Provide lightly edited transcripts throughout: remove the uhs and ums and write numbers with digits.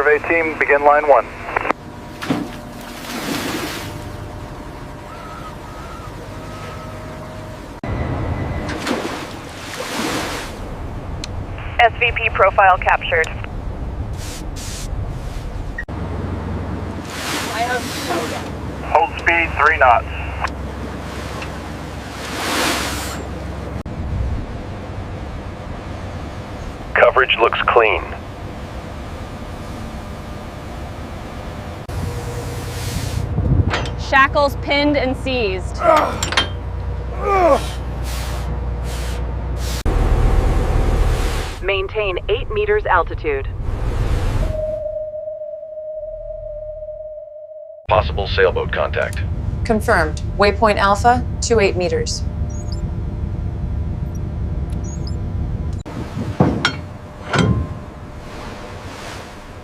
Survey team, begin line 1. SVP profile captured. Hold speed 3 knots. Coverage looks clean. Shackles pinned and seized. Maintain 8 meters altitude. Possible sailboat contact. Confirmed. Waypoint Alpha, 28 meters.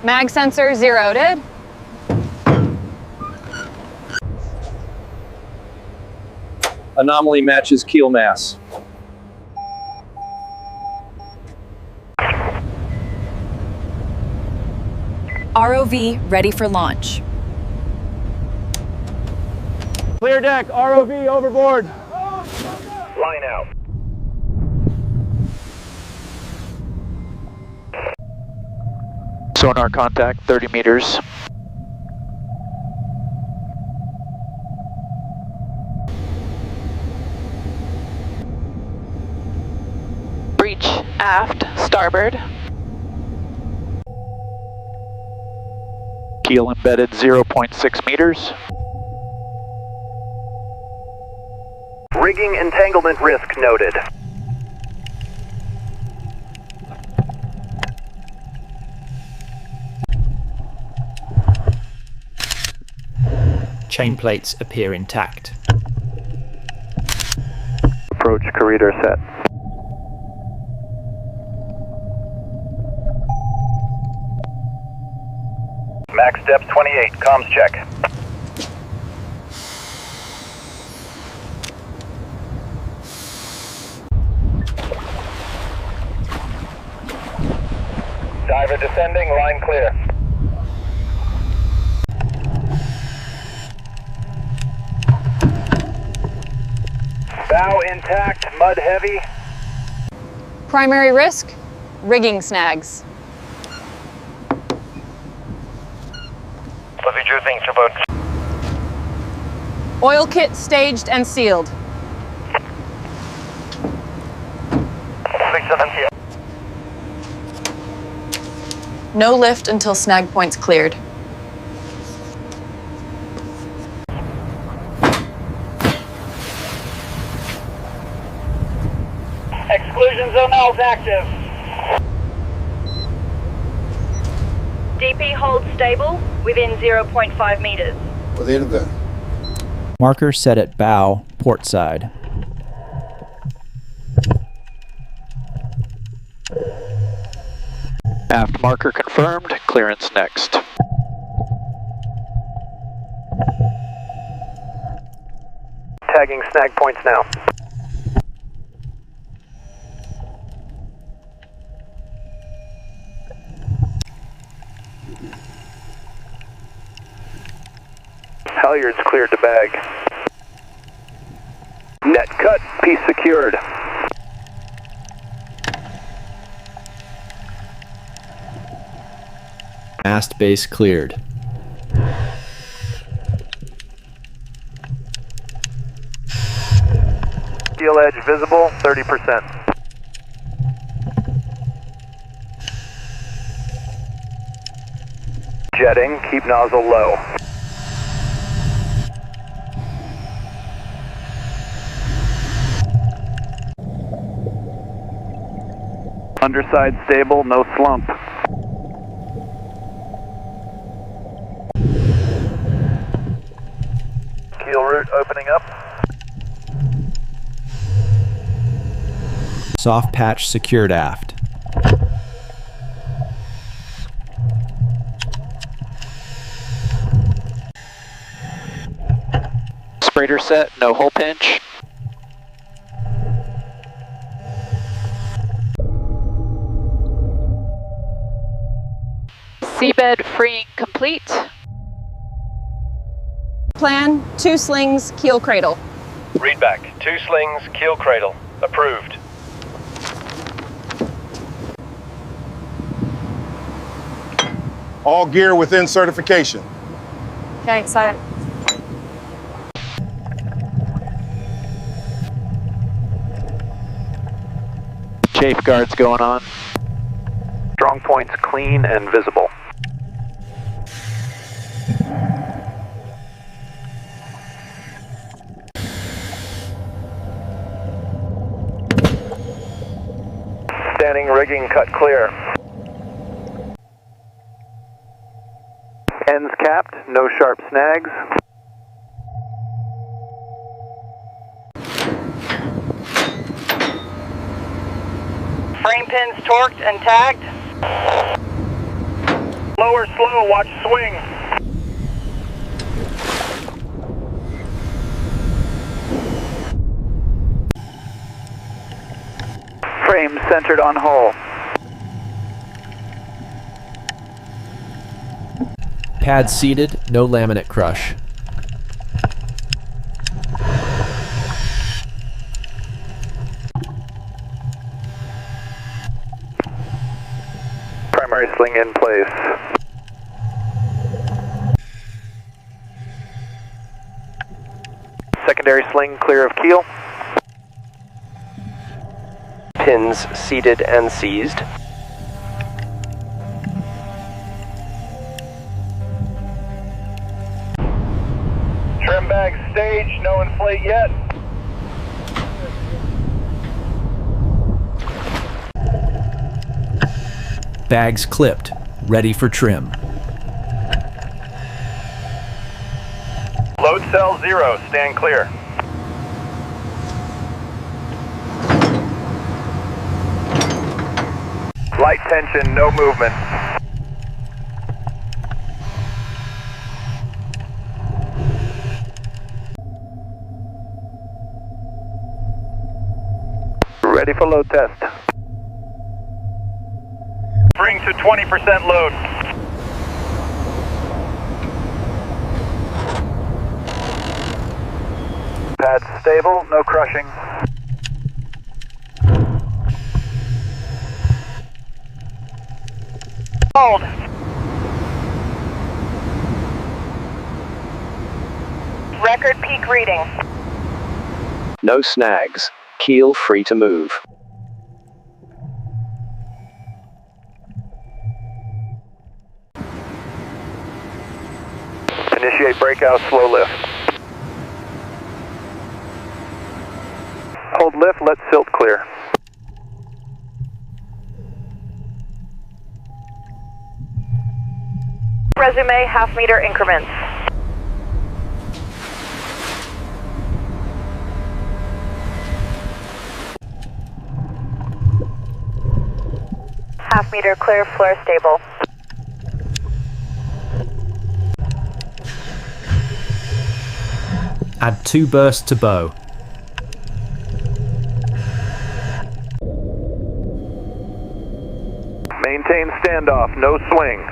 Mag sensor zeroed. Anomaly matches keel mass. ROV ready for launch. Clear deck, ROV overboard. Line out. Sonar contact, 30 meters. Breach aft, starboard. Keel embedded 0.6 meters. Rigging entanglement risk noted. Chain plates appear intact. Approach corridor set. Max depth 28, comms check. Diver descending, line clear. Bow intact, mud heavy. Primary risk, rigging snags. What did you think about? Oil kit staged and sealed. 670. No lift until snag point's cleared. Exclusion zone now is active. DP hold stable within 0.5 meters. Marker set at bow, port side. Aft marker confirmed, clearance next. Tagging snag points now. Halyards cleared to bag. Net cut, piece secured. Mast base cleared. Steel edge visible, 30%. Jetting, keep nozzle low. Underside stable, no slump. Keel route opening up. Soft patch secured aft. Sprayer set, no hole pinch. Seabed freeing complete. Plan, 2 slings, keel cradle. Read back. 2 slings, keel cradle. Approved. All gear within certification. Okay, silent. Chafe guards going on. Strong points clean and visible. Standing rigging cut clear. Ends capped, no sharp snags. Frame pins torqued and tagged. Lower slow, watch swing. Frame centered on hull. Pad seated, no laminate crush. Primary sling in place. Secondary sling clear of keel. Pins seated and seized. Trim bag staged, no inflate yet. Bags clipped, ready for trim. Load cell 0, stand clear. Light tension, no movement. Ready for load test. Bring to 20% load. Pad stable, no crushing. Hold. Record peak reading. No snags. Keel free to move. Initiate breakout, slow lift. Hold lift, let silt clear. Resume half-meter increments. Half-meter clear, flare stable. Add 2 bursts to bow. Maintain standoff, no swing.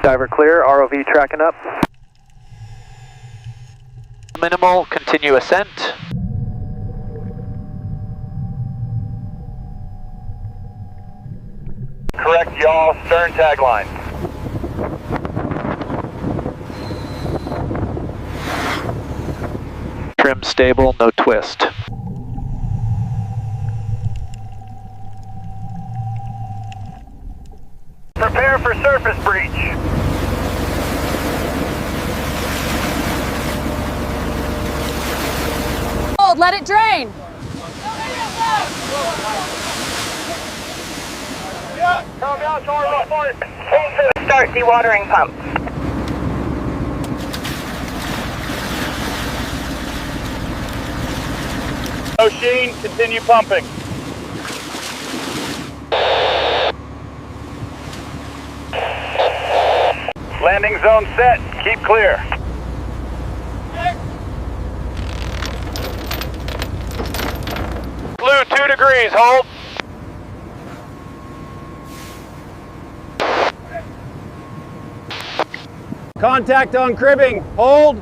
Diver clear, ROV tracking up. Minimal, continue ascent. Correct yaw, stern tagline. Trim stable, no twist. Prepare for surface breach. Hold, let it drain. Start dewatering pump. No sheen, continue pumping. Landing zone set, keep clear. Blue 2 degrees, hold. Contact on cribbing. Hold.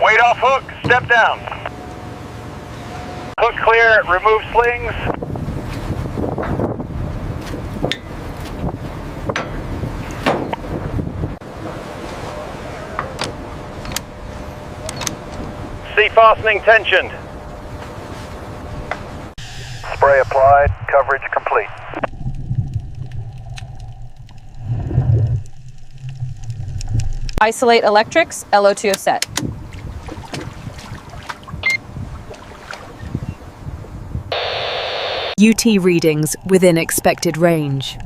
Weight off hook, step down. Hook clear, remove slings. Sea fastening tensioned. Spray applied, coverage complete. Isolate electrics, LO2 set. UT readings within expected range.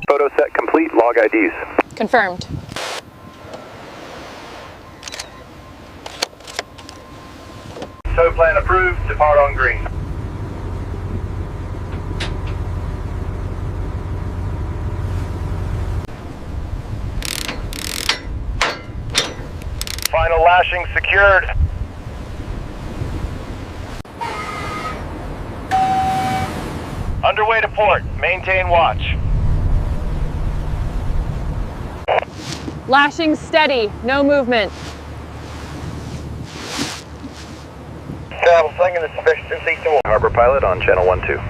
Photo set complete, log IDs. Confirmed. Tow plan approved, depart on green. Final lashing secured. Underway to port, maintain watch. Lashing steady, no movement. Travel slinging the distance east and Harbor pilot on channel 12.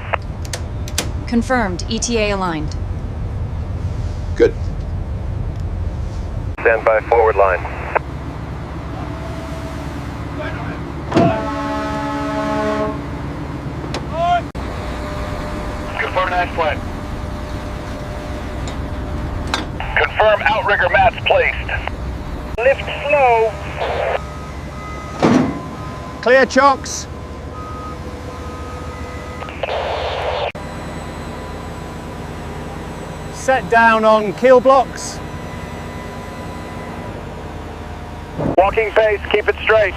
Confirmed. ETA aligned. Good. Stand by forward line. Confirm that flight. Confirm outrigger mats placed. Lift slow. Clear chocks. Set down on keel blocks. Walking pace, keep it straight.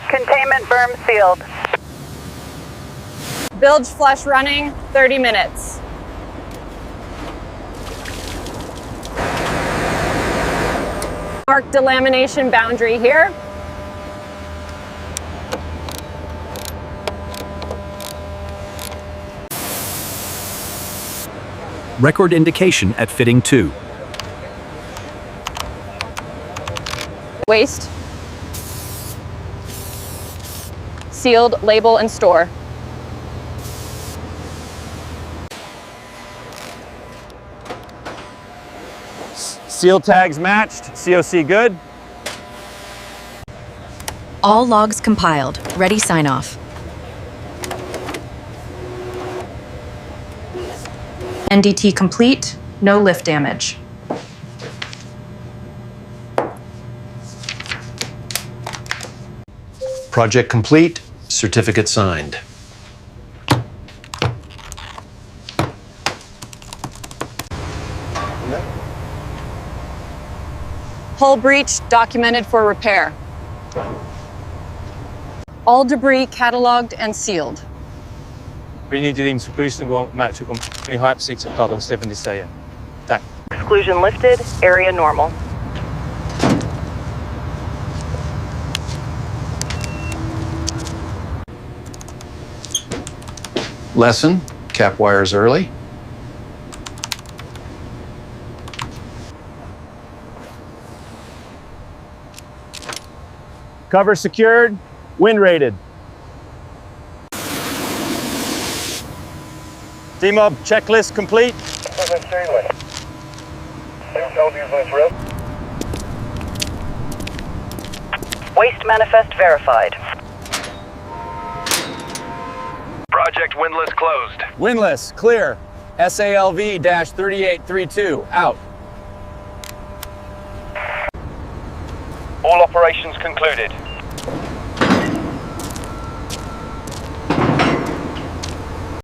Containment berm sealed. Bilge flush running, 30 minutes. Mark delamination boundary here. Record indication at fitting 2. Waste. Sealed, label, and store. Seal tags matched. COC good. All logs compiled. Ready sign off. NDT complete. No lift damage. Project complete. Certificate signed. Hull breach documented for repair. All debris cataloged and sealed. Принудили спрыжного мальчиком при hype problem 70. Так. Exclusion lifted, area normal. Lesson, cap wires early. Cover secured, wind rated. DMOB checklist complete. Waste manifest verified. Project windlass closed. Windlass, clear. SALV-3832, out. All operations concluded.